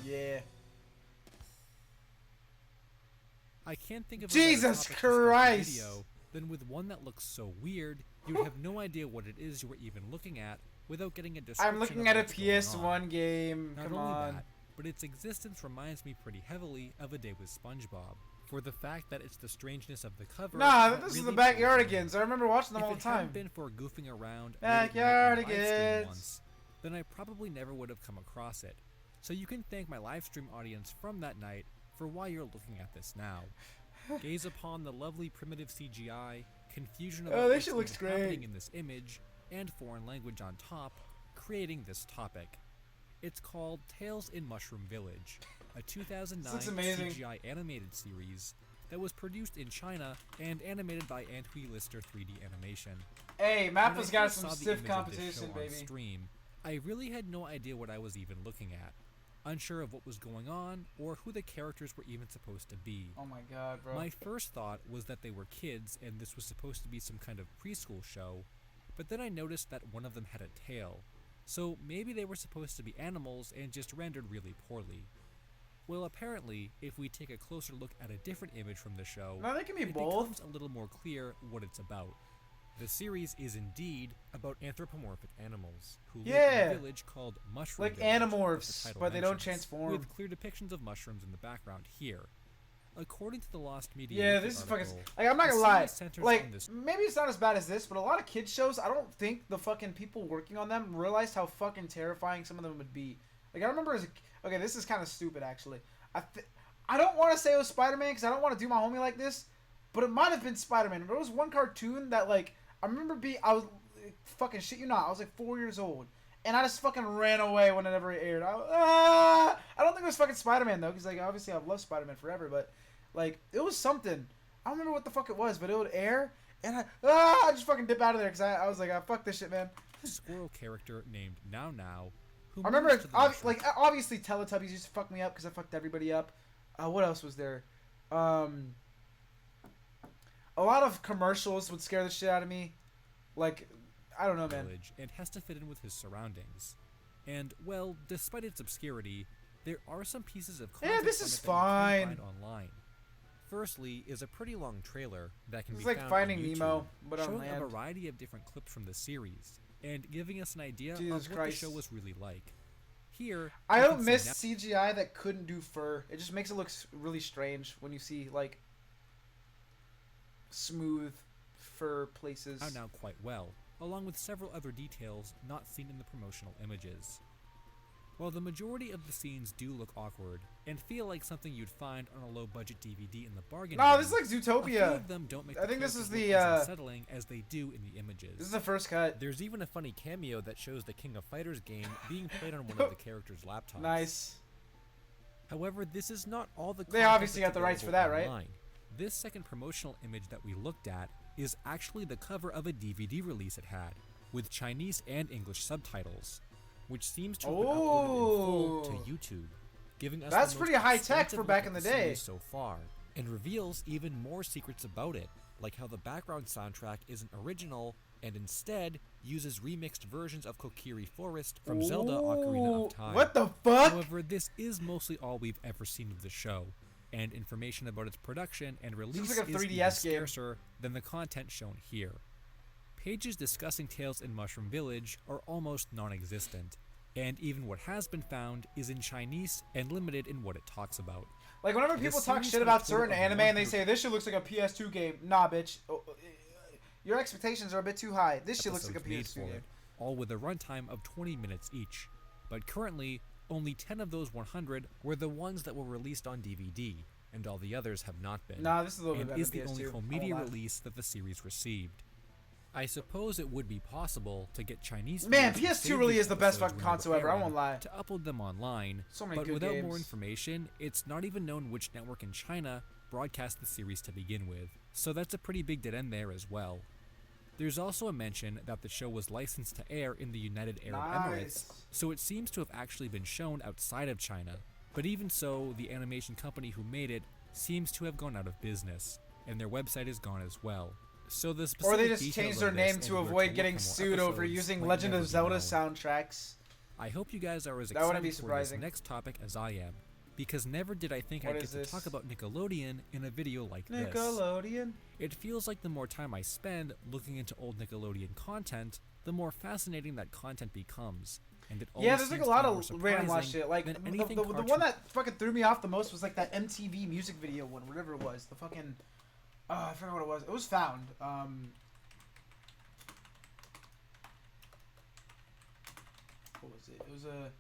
Yeah. I can't think of a Jesus better topic to start the Christ! video than with one that looks so weird you'd have no idea what it is you were even looking at without getting a description I'm looking of at a what's going on. PS1 game. Not Come only on. that, but its existence reminds me pretty heavily of A Day with SpongeBob, for the fact that it's the strangeness of the cover. Nah, that this is really the Backyardigans. I remember watching them if all the it hadn't time. been for goofing around Backyardigans. once, then I probably never would have come across it. So you can thank my live stream audience from that night for why you're looking at this now. Gaze upon the lovely primitive CGI, confusion of this shit looks great. happening in this image, and foreign language on top, creating this topic. It's called Tales in Mushroom Village, a 2009 CGI animated series that was produced in China and animated by Antwi Lister 3D Animation. Hey, Mappa's got some saw the stiff image of this competition, show on baby. stream, I really had no idea what I was even looking at. Unsure of what was going on or who the characters were even supposed to be. Oh my god, bro. My first thought was that they were kids and this was supposed to be some kind of preschool show, but then I noticed that one of them had a tail, so maybe they were supposed to be animals and just rendered really poorly. Well, apparently, if we take a closer look at a different image from the show, No, they can be it both. becomes a little more clear what it's about. The series is indeed about anthropomorphic animals who live in a village called Mushroom like Village, as the Animorphs, title but they don't mentions, transform. with clear depictions of mushrooms in the background here. According to the Lost Media Yeah, Weekly this is article, fucking. Like, I'm not the gonna lie. series centers Like, on this- maybe it's not as bad as this, but a lot of kids shows, I don't think the fucking people working on them realized how fucking terrifying some of them would be. Like, I remember as a. Okay, this is kind of stupid, actually. I don't want to say it was Spider-Man because I don't want to do my homie like this, but it might have been Spider-Man. There was one cartoon that, like, I remember I was. Fucking shit you not. I was like 4 years old. And I just fucking ran away whenever it aired. I don't think it was fucking Spider-Man, though, because, like, obviously I've loved Spider-Man forever, but. Like, it was something. I don't remember what the fuck it was, but it would air, and I just fucking dip out of there, because I was like, fuck this shit, man. Squirrel character named Now Now, who I remember, moves to the mushroom- like, obviously Teletubbies used to fuck me up, because I fucked everybody up. What else was there? A lot of commercials would scare the shit out of me. Like, I don't know, man. Village and has to fit in with his surroundings. And, well, despite its obscurity, there are some pieces of content this from is it that you fine. can find online. Firstly is a pretty long trailer that can It's be like found Finding on YouTube, Nemo, but on showing land. a variety of different clips from the series and giving us an idea Jesus of what Christ. the show was really like. Here, I you don't can miss see CGI that couldn't do fur. It just makes it look really strange when you see, like, smooth fur places. now quite well, along with several other details not seen in the promotional images. While the majority of the scenes do look awkward and feel like something you'd find on a low-budget DVD in the bargain No, bin, this is like a few Zootopia. of them don't make I think this is the the, characters look as unsettling as they do in the images. This is the first cut. There's even a funny cameo that shows the King of Fighters game being played on one of the characters' laptops. Nice. However, this is not all the They content obviously that's got the rights for available that, right? online. This second promotional image that we looked at is actually the cover of a DVD release it had, with Chinese and English subtitles, which seems to have been uploaded in full to YouTube, giving us That's the most pretty high tech extensive for look back at in the series day. so far, and reveals even more secrets about it, like how the background soundtrack isn't original and instead uses remixed versions of Kokiri Forest from Zelda Ocarina of Time. What the fuck? However, this is mostly all we've ever seen of the show, and information about its production and release looks like a is 3DS even game. scarcer than the content shown here. Pages discussing Tales in Mushroom Village are almost non-existent, and even what has been found is in Chinese and limited in what it talks about. Like, whenever people talk series shit had a about total certain of anime and they 100 say, this shit looks like a PS2 game. Nah, bitch. Your expectations are a bit too high. This shit looks like a episodes made PS2 for game. it, all with a runtime of 20 minutes each. But currently, only 10 of those 100 were the ones that were released on DVD, and all the others have not been. Nah, this is a little and bit better is the than only PS2. home I media won't lie. release that the series received. I suppose it would be possible to get Chinese Man, viewers PS2 to save really these is the best episodes fucking when they were console ever, I airing won't lie. to upload them online, So many but good without games. more information, it's not even known which network in China broadcast the series to begin with, so that's a pretty big dead end there as well. There's also a mention that the show was licensed to air in the United Arab Emirates, Nice. so it seems to have actually been shown outside of China. But even so, the animation company who made it seems to have gone out of business, and their website is gone as well. So the specific Or they just details changed of their this name and to where avoid look getting for more sued over episodes using might Legend never of be Zelda known. soundtracks. I hope you guys are as That wouldn't excited be for this surprising. next topic as I am, because never did I think What I'd is get this? to talk about Nickelodeon in a video like this. Nickelodeon. It feels like the more time I spend looking into old Nickelodeon content, the more fascinating that content becomes. And it Yeah, always there's like a seems lot to be more of random lost surprising shit. Like than the anything one cartoon- that fucking threw me off the most was like that MTV music video one, whatever it was. The fucking, I forgot what it was. It was found. What was it? It was a.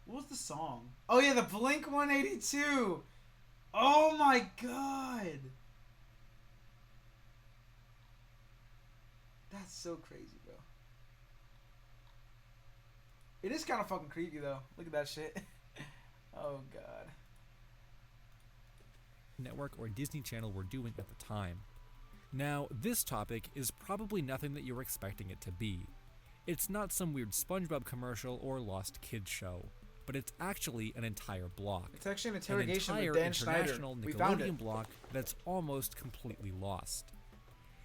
What was the song? Oh yeah, the Blink 182. Oh my god. That's so crazy, bro. It is kind of fucking creepy though. Look at that shit. Oh god. Network or Disney Channel were doing at the time. Now, this topic is probably nothing that you're expecting it to be. It's not some weird SpongeBob commercial or Lost Kids show, but it's actually an entire block. It's actually an An interrogation entire with Dan Schneider. international We found it. Nickelodeon block that's almost completely lost.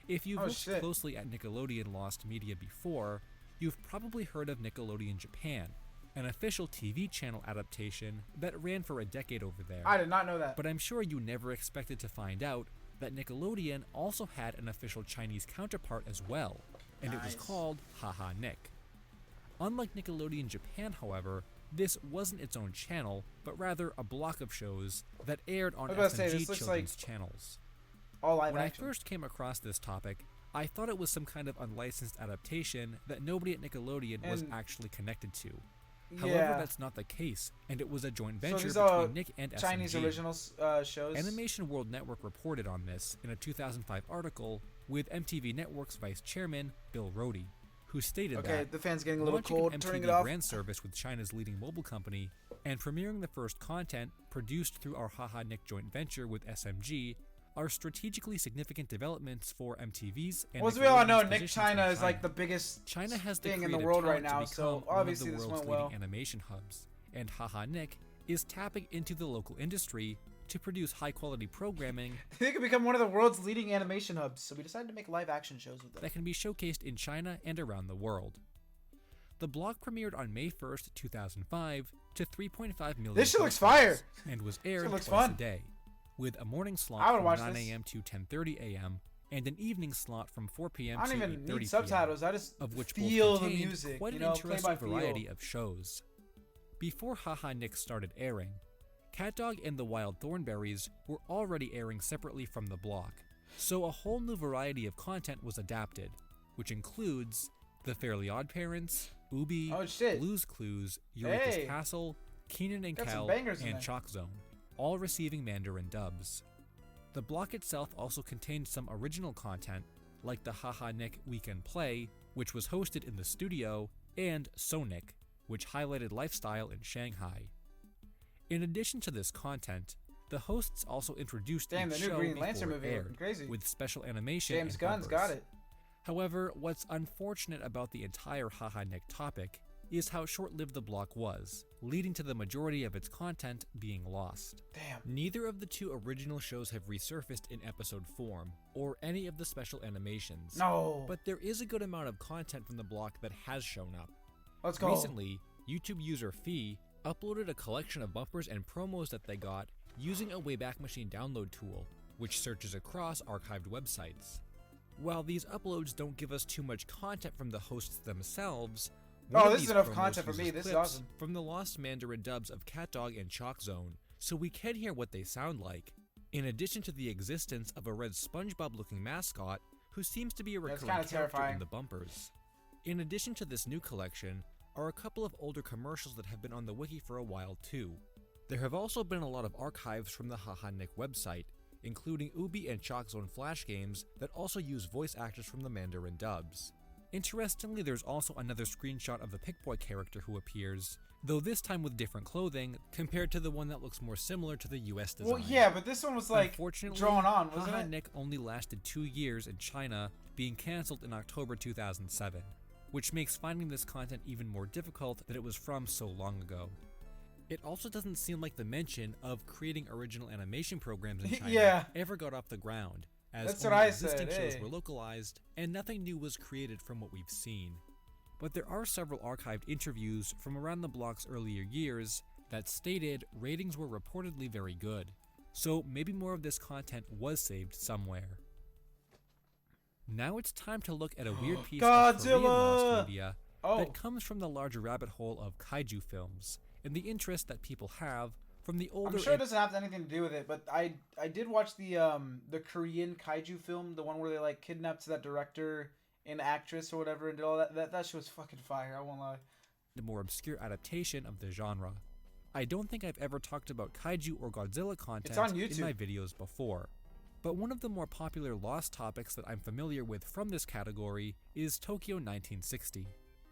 If you've Oh, looked shit. closely at Nickelodeon Lost media before, you've probably heard of Nickelodeon Japan, an official TV channel adaptation that ran for a decade over there. I did not know that. But I'm sure you never expected to find out that Nickelodeon also had an official Chinese counterpart as well, and it was Nice. called Haha Nick. Unlike Nickelodeon Japan, however, this wasn't its own channel, but rather a block of shows that aired on I was about to say, SMG this looks children's like channels. All live When action. I first came across this topic, I thought it was some kind of unlicensed adaptation that nobody at Nickelodeon was And- actually connected to. However, yeah. that's not the case, and it was a joint So venture these are between Nick and Chinese SMG. original shows. Animation World Network reported on this in a 2005 article with MTV Network's vice chairman, Bill Rohde, who stated Okay, that the fan's getting a little launching cold. an Turning MTV it off. brand service with China's leading mobile company and premiering the first content produced through our Haha Nick joint venture with SMG are strategically significant developments for MTV's and Well, as we all know, Nickelodeon's Nick positions China in is like the biggest China has the thing in the creative world right talent to now, so become obviously one of this the world's went well. leading animation hubs, and Haha Nick is tapping into the local industry to produce high-quality programming They could become one of the world's leading animation hubs, so we decided to make live action shows with them. that can be showcased in China and around the world. The block premiered on May 1st, 2005 to 3.5 million. This shit looks households fire. and was aired looks twice fun. a day, with a morning I slot would from watch 9 this. a.m. to 10:30 a.m. and an evening slot from 4 p.m. I don't to even 8:30 need p.m., subtitles. I just of which feel both the contained music. quite You an know, play by interesting variety feel. of shows. Before Haha Nick started airing, CatDog and the Wild Thornberrys were already airing separately from the block, so a whole new variety of content was adapted, which includes The Fairly Odd Parents, Oobi, Oh, shit. Blue's Clues, Eureka's Hey. Castle, Keenan and Got some Kel, bangers in and there. Chalk Zone, all receiving Mandarin dubs. The block itself also contained some original content, like the Haha Nick Weekend Play, which was hosted in the studio, and Sonic, which highlighted lifestyle in Shanghai. In addition to this content, the hosts also introduced Damn, each the new show Green Lantern before it movie aired, looking crazy. with special animation James and Gunn's bumpers. got it. However, what's unfortunate about the entire Haha Nick topic is how short-lived the block was, leading to the majority of its content being lost. Damn. Neither of the two original shows have resurfaced in episode form, or any of the special animations. No. But there is a good amount of content from the block that has shown up. Let's go. Recently, YouTube user Fee uploaded a collection of bumpers and promos that they got using a Wayback Machine download tool, which searches across archived websites. While these uploads don't give us too much content from the hosts themselves, one Oh, of this these is enough promos content for me. uses This is clips awesome. from the lost Mandarin dubs of CatDog and Chalk Zone, so we can hear what they sound like, in addition to the existence of a red SpongeBob-looking mascot who seems to be a That's recurring kinda character terrifying. in the bumpers. In addition to this new collection are a couple of older commercials that have been on the wiki for a while too. There have also been a lot of archives from the Haha Nick website, including Oobi and Chalk Zone flash games that also use voice actors from the Mandarin dubs. Interestingly, there's also another screenshot of the Pickboy character who appears, though this time with different clothing, compared to the one that looks more similar to the US design. Well, yeah, but this one was like Unfortunately, drawn on, wasn't Haha it? Nick only lasted 2 years in China, being cancelled in October 2007, which makes finding this content even more difficult that it was from so long ago. It also doesn't seem like the mention of creating original animation programs in China Yeah. ever got off the ground, as That's what only I existing said, shows hey. were localized and nothing new was created from what we've seen. but there are several archived interviews from around the block's earlier years that stated ratings were reportedly very good, so maybe more of this content was saved somewhere. Now it's time to look at a weird piece of Korean lost media that comes from the larger rabbit hole of kaiju films, and the interest that people have from the older... I'm sure it doesn't have anything to do with it, but I did watch the Korean kaiju film, the one where they like kidnapped that director and actress or whatever and did all that. That shit was fucking fire, I won't lie. The more obscure adaptation of the genre. I don't think I've ever talked about kaiju or Godzilla content in my videos before. But one of the more popular lost topics that I'm familiar with from this category is Tokyo 1960.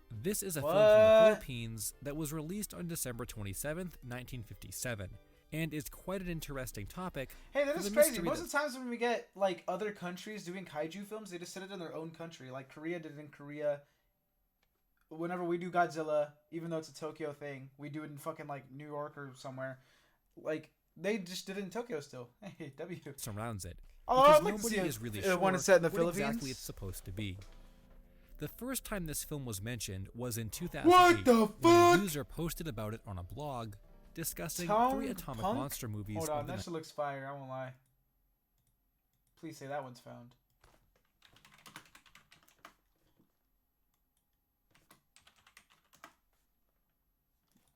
This is a film from the Philippines that was released on December 27th, 1957, and is quite an interesting topic. Hey, that is crazy. Most of the times when we get like other countries doing kaiju films, they just set it in their own country. Like Korea did it in Korea. Whenever we do Godzilla, even though it's a Tokyo thing, we do it in fucking like New York or somewhere. Like they just did it in Tokyo still. Hey, W. Surrounds it. Oh, because nobody is really sure one set in the what Philippines? Exactly it's supposed to be. The first time this film was mentioned was in 2008. What the fuck? When a user posted about it on a blog discussing 3 atomic monster movies. Hold on, that shit looks fire. I won't lie. Please say that one's found.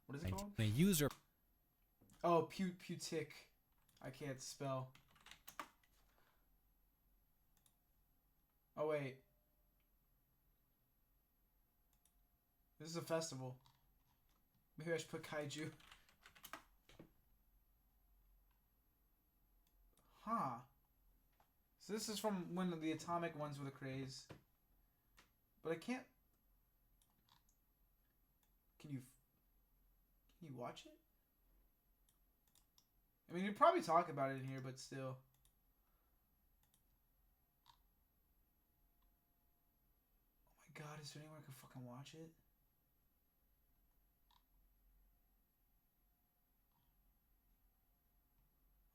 What is it called? A user. Oh, Putic. I can't spell. Oh wait. This is a festival. Maybe I should put kaiju. Huh. So this is from when the atomic ones were the craze. But I can't... Can you watch it? I mean, you'd probably talk about it in here, but still. Oh my god, is there anywhere I can fucking watch it?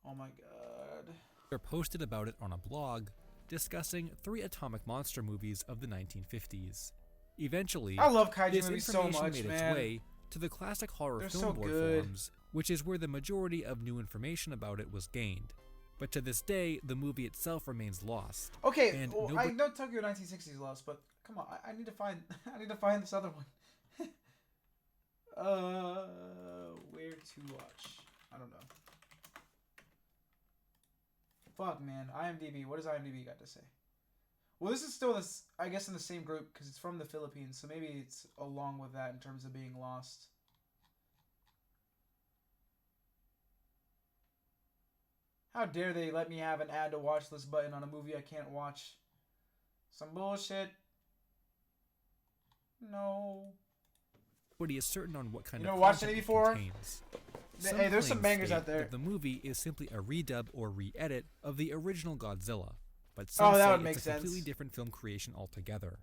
Oh my god. Posted about it on a blog discussing 3 atomic monster movies of the 1950s. Eventually, I love kaiju this movies so information much, made man. its way to the classic horror They're film so board good. forums, which is where the majority of new information about it was gained. But to this day, the movie itself remains lost. Okay, and well, I know Tokyo 1960 is lost, but come on, I need to find I need to find this other one. Where to watch? I don't know. Fuck, man. IMDb. What does IMDb got to say? Well, this is still this, I guess, in the same group because it's from the Philippines, so maybe it's along with that in terms of being lost. How dare they let me have an add to watch list button on a movie I can't watch? Some bullshit. No. Nobody is certain on what kind of content any it before? contains. Hey, there's some bangers state out there. that the movie is simply a redub or re-edit of the original Godzilla, but some Oh, that say would it's make a sense. completely different film creation altogether.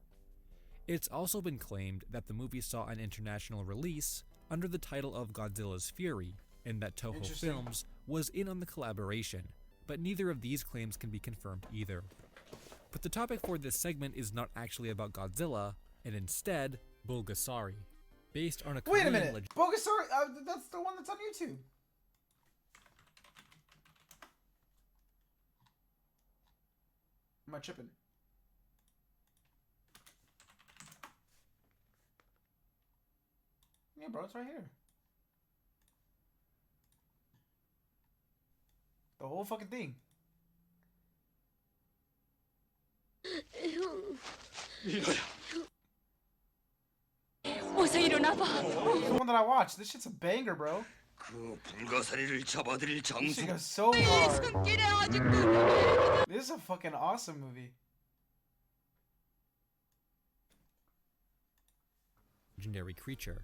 It's also been claimed that the movie saw an international release under the title of Godzilla's Fury, and that Toho Films was in on the collaboration, but neither of these claims can be confirmed either. But the topic for this segment is not actually about Godzilla, and instead, Bulgasari, based on a Wait a Korean minute. Bulgasari, that's the one that's on YouTube. Am I tripping? Yeah, bro, it's right here. The whole fucking thing. The one that I watched. This shit's a banger, bro. This shit goes so hard. This is a fucking awesome movie. Legendary creature.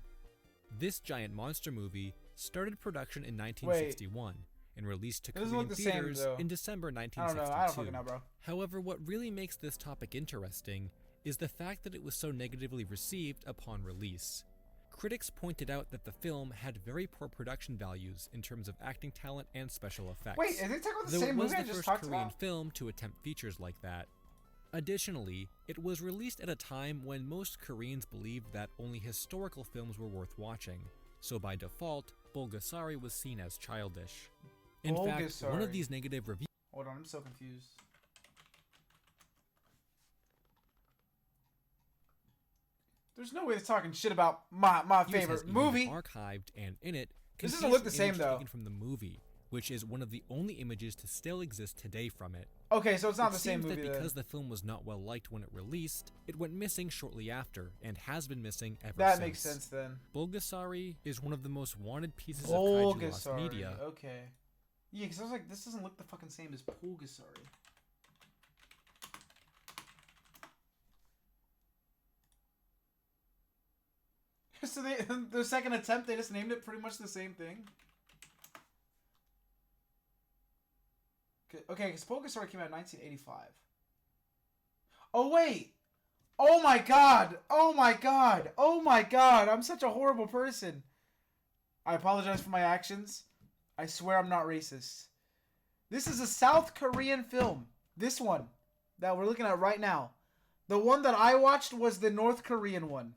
This giant monster movie started production in 1961 and released to Korean theaters in December 1962. I don't fucking know, bro. However, what really makes this topic interesting is the fact that it was so negatively received upon release. Critics pointed out that the film had very poor production values in terms of acting talent and special effects. Wait, are they talking about the same movie I just talked about? Though it was the first Korean film to attempt features like that. Additionally, it was released at a time when most Koreans believed that only historical films were worth watching, so by default, Bulgasari was seen as childish. In fact, one of these negative reviews... Hold on, I'm so confused. There's no way they're talking shit about my favorite movie. Archived, and in it, this doesn't look the same though. Taken from the movie, which is one of the only images to still exist today from it. Okay, so it's not the same movie. That because the film was not well liked when it released, it went missing shortly after, and has been missing ever since. That makes sense then. Bulgasari is one of the most wanted pieces of kaiju lost media. Okay. Yeah, because I was like, this doesn't look the fucking same as Bulgasari. So the second attempt, they just named it pretty much the same thing. Okay, because Bulgasari came out in 1985. Oh wait! Oh my god! Oh my god! Oh my god! I'm such a horrible person. I apologize for my actions. I swear I'm not racist. This is a South Korean film. This one that we're looking at right now. The one that I watched was the North Korean one.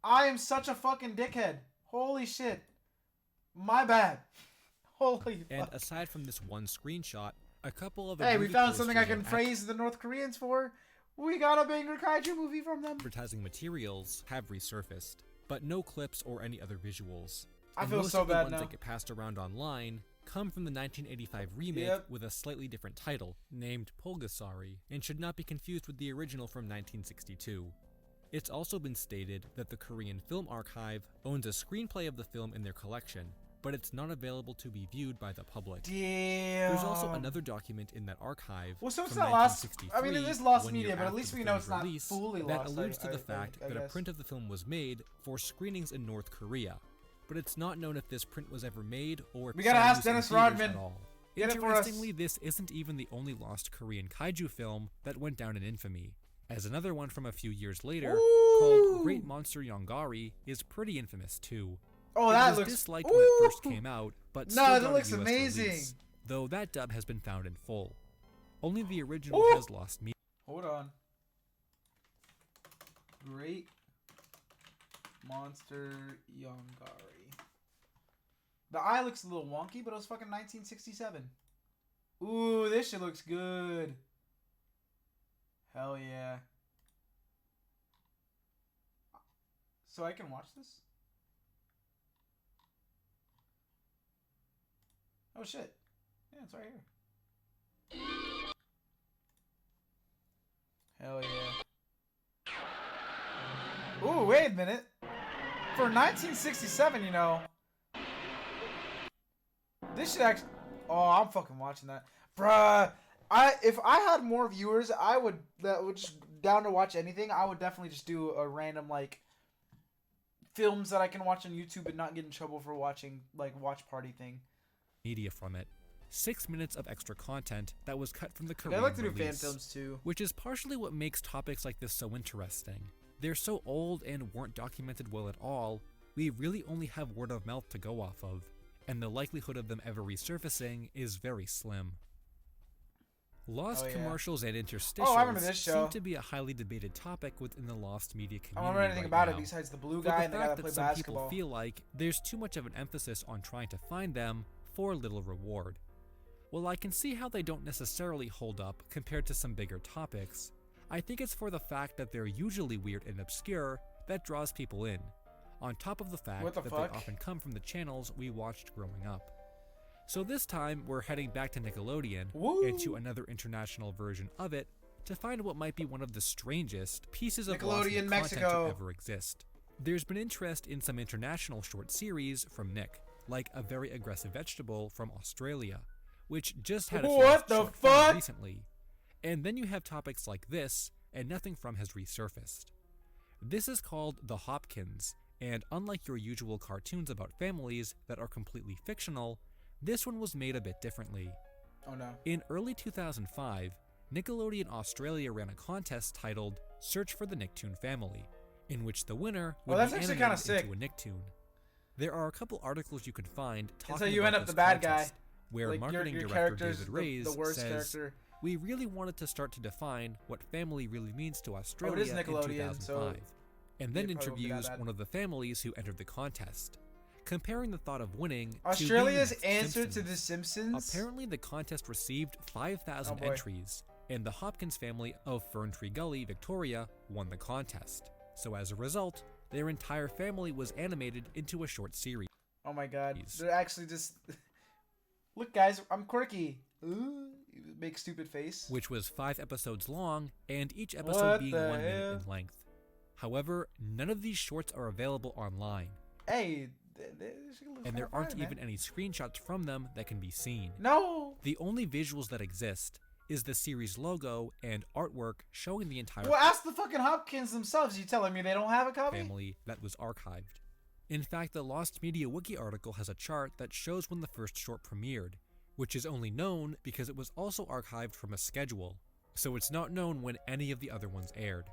I am such a fucking dickhead. Holy shit. My bad. Holy fuck. And aside from this one screenshot, a couple of... Hey, we found something I can praise the North Koreans for. We got a banger kaiju movie from them. Advertising materials have resurfaced, but no clips or any other visuals. I feel so bad now. Most of the ones that get passed around online come from the 1985 remake with a slightly different title, named Bulgasari, and should not be confused with the original from 1962. It's also been stated that the Korean Film Archive owns a screenplay of the film in their collection, but it's not available to be viewed by the public. Damn. There's also another document in that archive. Well, so it's not lost. I mean, it is lost media, but at least we know it's not fully that lost. That alludes to the fact that a print of the film was made for screenings in North Korea, but it's not known if this print was ever made or. We gotta ask Dennis Rodman. Interestingly, this isn't even the only lost Korean kaiju film that went down in infamy, as another one from a few years later, called Great Monster Yongari, is pretty infamous too. Oh, that looks disliked when it first came out, but still that looks amazing. Release, though that dub has been found in full. Only the original has lost media. Hold on. Great Monster Yongari. The eye looks a little wonky, but it was fucking 1967. Ooh, this shit looks good. Hell yeah. So I can watch this? Oh shit. Yeah, it's right here. Hell yeah. Ooh, wait a minute. For 1967, you know. This should actually... Oh, I'm fucking watching that. Bruh. If I had more viewers, that would just down to watch anything, I would definitely just do a random, like, films that I can watch on YouTube and not get in trouble for watching, like, watch party thing. Media from it. 6 minutes of extra content that was cut from the Korean I like to do release, fan films too. Which is partially what makes topics like this so interesting. They're so old and weren't documented well at all, we really only have word of mouth to go off of, and the likelihood of them ever resurfacing is very slim. Lost commercials and interstitials seem to be a highly debated topic within the lost media community. I don't remember anything about it besides the blue guy and the guy that played basketball. Some people feel like there's too much of an emphasis on trying to find them for little reward. Well, I can see how they don't necessarily hold up compared to some bigger topics. I think it's for the fact that they're usually weird and obscure that draws people in, on top of the fact that they often come from the channels we watched growing up. So this time, we're heading back to Nickelodeon and to another international version of it to find what might be one of the strangest pieces of lost content to ever exist. There's been interest in some international short series from Nick, like A Very Aggressive Vegetable from Australia, which just had a short film recently. And then you have topics like this, and nothing from has resurfaced. This is called The Hopkins, and unlike your usual cartoons about families that are completely fictional, this one was made a bit differently. Oh no. In early 2005, Nickelodeon Australia ran a contest titled Search for the Nicktoon Family, in which the winner would be animated into a Nicktoon. There are a couple articles you can find talking about this contest, where like marketing director David Reyes says, we really wanted to start to define what family really means to Australia is in Nickelodeon, 2005, so and then it probably won't be that introduce bad. one of the families who entered the contest, comparing the thought of winning Australia's to being the answer to Simpsons. The Simpsons. Apparently, the contest received 5,000 Oh, boy. entries, and the Hopkins family of Ferntree Gully, Victoria, won the contest. So as a result, their entire family was animated into a short series. Oh my god. They're actually just. Look, guys, I'm quirky. Ooh, big stupid face. Which was 5 episodes long, and each episode What being the 1 minute hell? in length. However, none of these shorts are available online, Hey, and there aren't even any screenshots from them that can be seen. No. The only visuals that exist is the series logo and artwork showing the entire Well, ask the fucking Hopkins themselves. You telling me they don't have a copy? family that was archived. In fact, the Lost Media Wiki article has a chart that shows when the first short premiered, which is only known because it was also archived from a schedule, so it's not known when any of the other ones aired.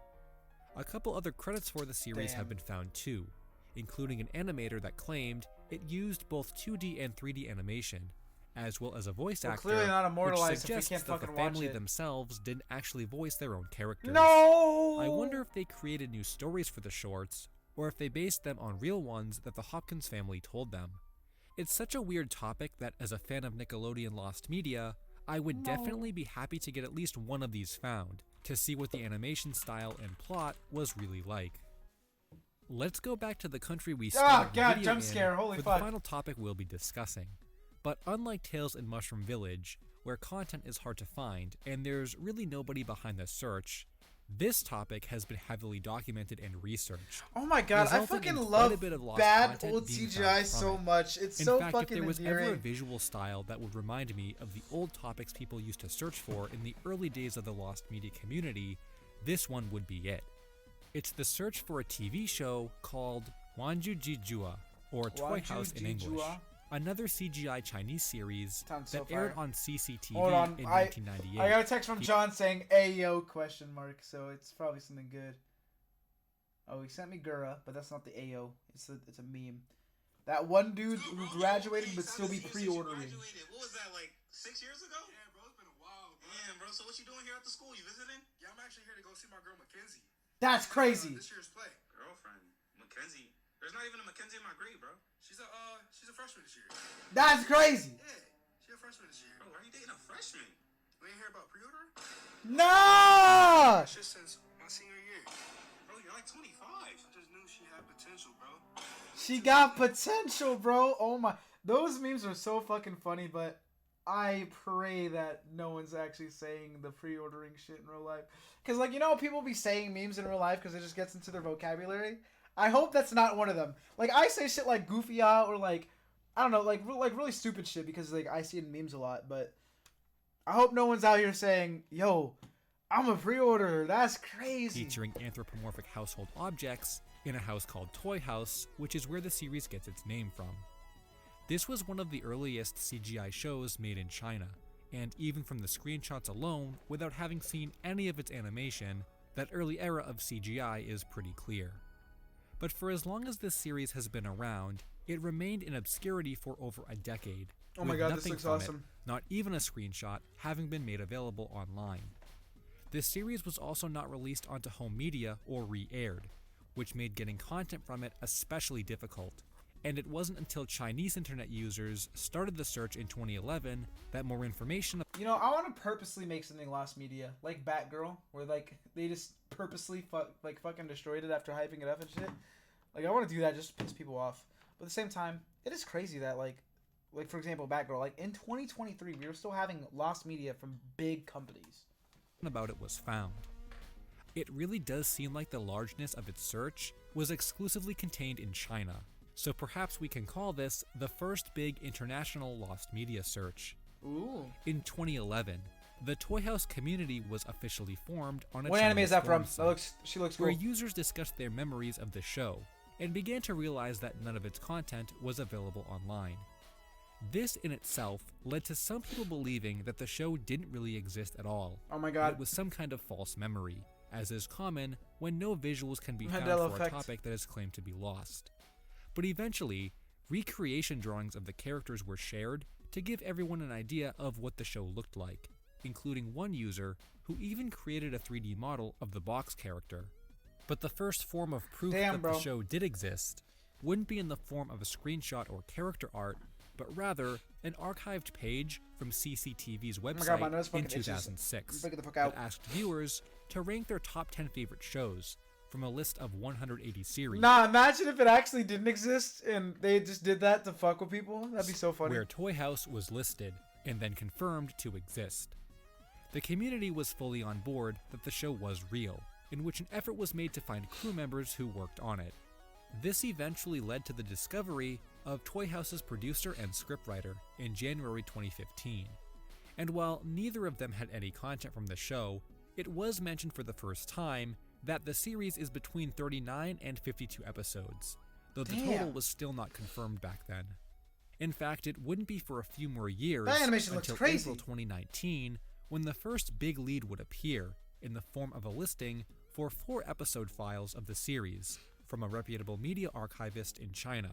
A couple other credits for the series have Damn. been found too, including an animator that claimed it used both 2D and 3D animation, as well as a voice We're actor, clearly not which immortalized if we suggests can't that the fucking watch family it. themselves didn't actually voice their own characters. No. I wonder if they created new stories for the shorts, or if they based them on real ones that the Hopkins family told them. It's such a weird topic that as a fan of Nickelodeon Lost Media, I would definitely be happy to get at least one of these found, to see what the animation style and plot was really like. Let's go back to the country we started the God, video jump in scare, holy for fuck. the final topic we'll be discussing. But unlike Tales in Mushroom Village, where content is hard to find and there's really nobody behind the search, this topic has been heavily documented and researched. Oh my god, I resulting in fucking quite a love bit of lost bad content old being CGI found so from it. much. It's In so fact, if fucking there was ever a endearing. visual style that would remind me of the old topics people used to search for in the early days of the Lost Media community, this one would be it. It's the search for a TV show called Wanju Jijua, or Toy Wanju House in English. Jijua? Another CGI Chinese series Sounds that so aired fire. on CCTV Hold on, in I 1998. got a text from John saying "Ayo?" question mark, so it's probably something good. Oh, he sent me Gura, but that's not the Ayo. It's a meme. That one dude who graduated would still be pre-ordering. What was that, like 6 years ago? Yeah, bro, it's been a while, bro. Damn, bro. So what you doing here after school? You visiting? Yeah, I'm actually here to go see my girl Mackenzie. That's crazy. This year's play. Girlfriend, Mackenzie. There's not even a Mackenzie in my grade, bro. She's a freshman this year. That's crazy. Yeah, she's a freshman this year. Bro, why are you dating a freshman? We ain't hear about pre-ordering? No. That's just since my senior year. Bro, you're like 25. I just knew she had potential, bro. She got potential, bro. Oh my. Those memes are so fucking funny, but I pray that no one's actually saying the pre-ordering shit in real life. Because, like, you know, people be saying memes in real life because it just gets into their vocabulary. I hope that's not one of them. Like, I say shit like goofy out or, like, I don't know, like really stupid shit because, like, I see it in memes a lot. But I hope no one's out here saying, yo, I'm a pre-order. That's crazy. Featuring anthropomorphic household objects in a house called Toy House, which is where the series gets its name from. This was one of the earliest CGI shows made in China, and even from the screenshots alone, without having seen any of its animation, that early era of CGI is pretty clear. But for as long as this series has been around, it remained in obscurity for over a decade. Oh my with God, this nothing looks from awesome. It, not even a screenshot, having been made available online. This series was also not released onto home media or re-aired, which made getting content from it especially difficult. And it wasn't until Chinese internet users started the search in 2011 that more information. You know, I want to purposely make something Lost Media, like Batgirl, where like they just purposely fucking destroyed it after hyping it up and shit. Like I want to do that just to piss people off. But at the same time, it is crazy that like for example, Batgirl, like in 2023, we were still having Lost Media from big companies. About it was found. It really does seem like the largeness of its search was exclusively contained in China. So perhaps we can call this the first big international Lost Media search. Ooh. In 2011, the Toy House community was officially formed on a What anime is Chinese that from? forum site, She looks where cool. users discussed their memories of the show and began to realize that none of its content was available online. This in itself led to some people believing that the show didn't really exist at all. Oh my and God. it was some kind of false memory, as is common when no visuals can be found Mandela for effect. a topic that is claimed to be lost. But eventually, recreation drawings of the characters were shared to give everyone an idea of what the show looked like. including one user who even created a 3D model of the Box character. But the first form of proof that the show did exist wouldn't be in the form of a screenshot or character art, but rather an archived page from CCTV's website in 2006 that asked viewers to rank their top 10 favorite shows from a list of 180 series. Nah, imagine if it actually didn't exist and they just did that to fuck with people. That'd be so funny. Where Toy House was listed and then confirmed to exist. The community was fully on board that the show was real, in which an effort was made to find crew members who worked on it. This eventually led to the discovery of Toy House's producer and scriptwriter in January 2015. And while neither of them had any content from the show, it was mentioned for the first time that the series is between 39 and 52 episodes, though the total was still not confirmed back then. In fact, it wouldn't be for a few more years until April 2019 when the first big lead would appear in the form of a listing for 4 episode files of the series from a reputable media archivist in China.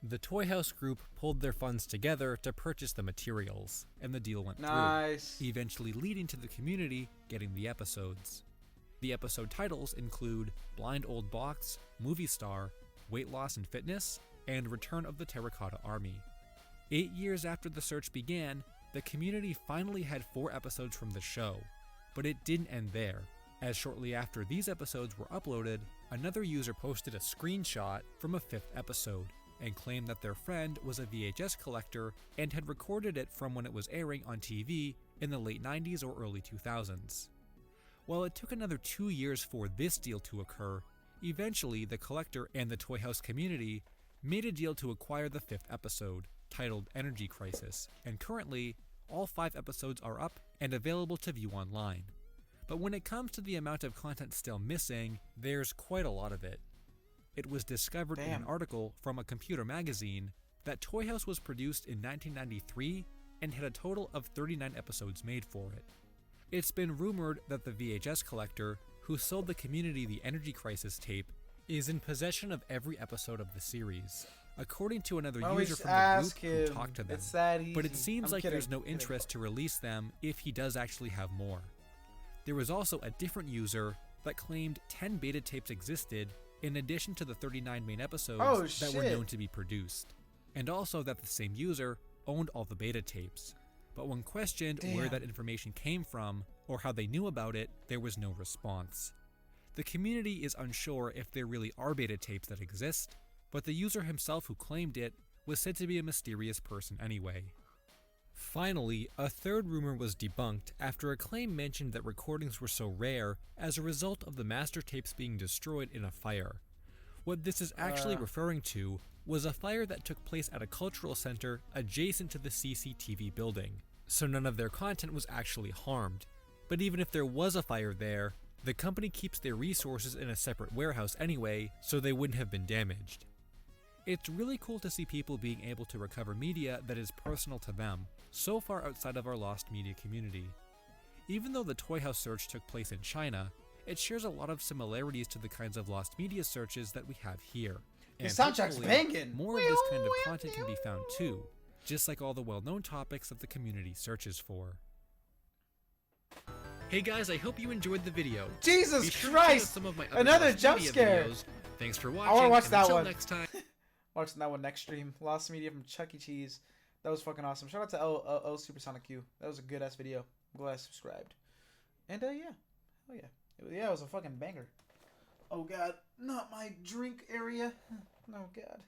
The Toy House group pulled their funds together to purchase the materials, and the deal went through, eventually leading to the community getting the episodes. The episode titles include Blind Old Box, Movie Star, Weight Loss and Fitness, and Return of the Terracotta Army. 8 years after the search began, the community finally had 4 episodes from the show, but it didn't end there, as shortly after these episodes were uploaded, another user posted a screenshot from a 5th episode and claimed that their friend was a VHS collector and had recorded it from when it was airing on TV in the late 90s or early 2000s. While it took another 2 years for this deal to occur, eventually the collector and the Toy House community made a deal to acquire the 5th episode, titled Energy Crisis, and currently, all 5 episodes are up and available to view online. But when it comes to the amount of content still missing, there's quite a lot of it. It was discovered in an article from a computer magazine that Toy House was produced in 1993 and had a total of 39 episodes made for it. It's been rumored that the VHS collector, who sold the community the Energy Crisis tape, is in possession of every episode of the series, according to another user from the group who talked to them. But it seems like there's no interest to release them if he does actually have more. There was also a different user that claimed 10 beta tapes existed in addition to the 39 main episodes that were known to be produced, and also that the same user owned all the beta tapes. But when questioned where that information came from or how they knew about it, there was no response. The community is unsure if there really are beta tapes that exist, but the user himself who claimed it was said to be a mysterious person anyway. Finally, a third rumor was debunked after a claim mentioned that recordings were so rare as a result of the master tapes being destroyed in a fire. What this is actually referring to was a fire that took place at a cultural center adjacent to the CCTV building, so none of their content was actually harmed. But even if there was a fire there, the company keeps their resources in a separate warehouse anyway, so they wouldn't have been damaged. It's really cool to see people being able to recover media that is personal to them, so far outside of our lost media community. Even though the Toy House search took place in China, it shares a lot of similarities to the kinds of lost media searches that we have here. The soundtrack's banging! More of this kind of content can be found too, just like all the well-known topics that the community searches for. Hey guys, I hope you enjoyed the video. Jesus Christ! Some of my Another jump scare! Videos. Thanks for watching. I want to watch that until one. Next time. Watching that one next stream. Lost Media from Chuck E. Cheese. That was fucking awesome. Shout out to L Supersonic Q. That was a good ass video. I'm glad I subscribed. And yeah. Oh yeah. It was a fucking banger. Oh god. Not my drink area. Oh god.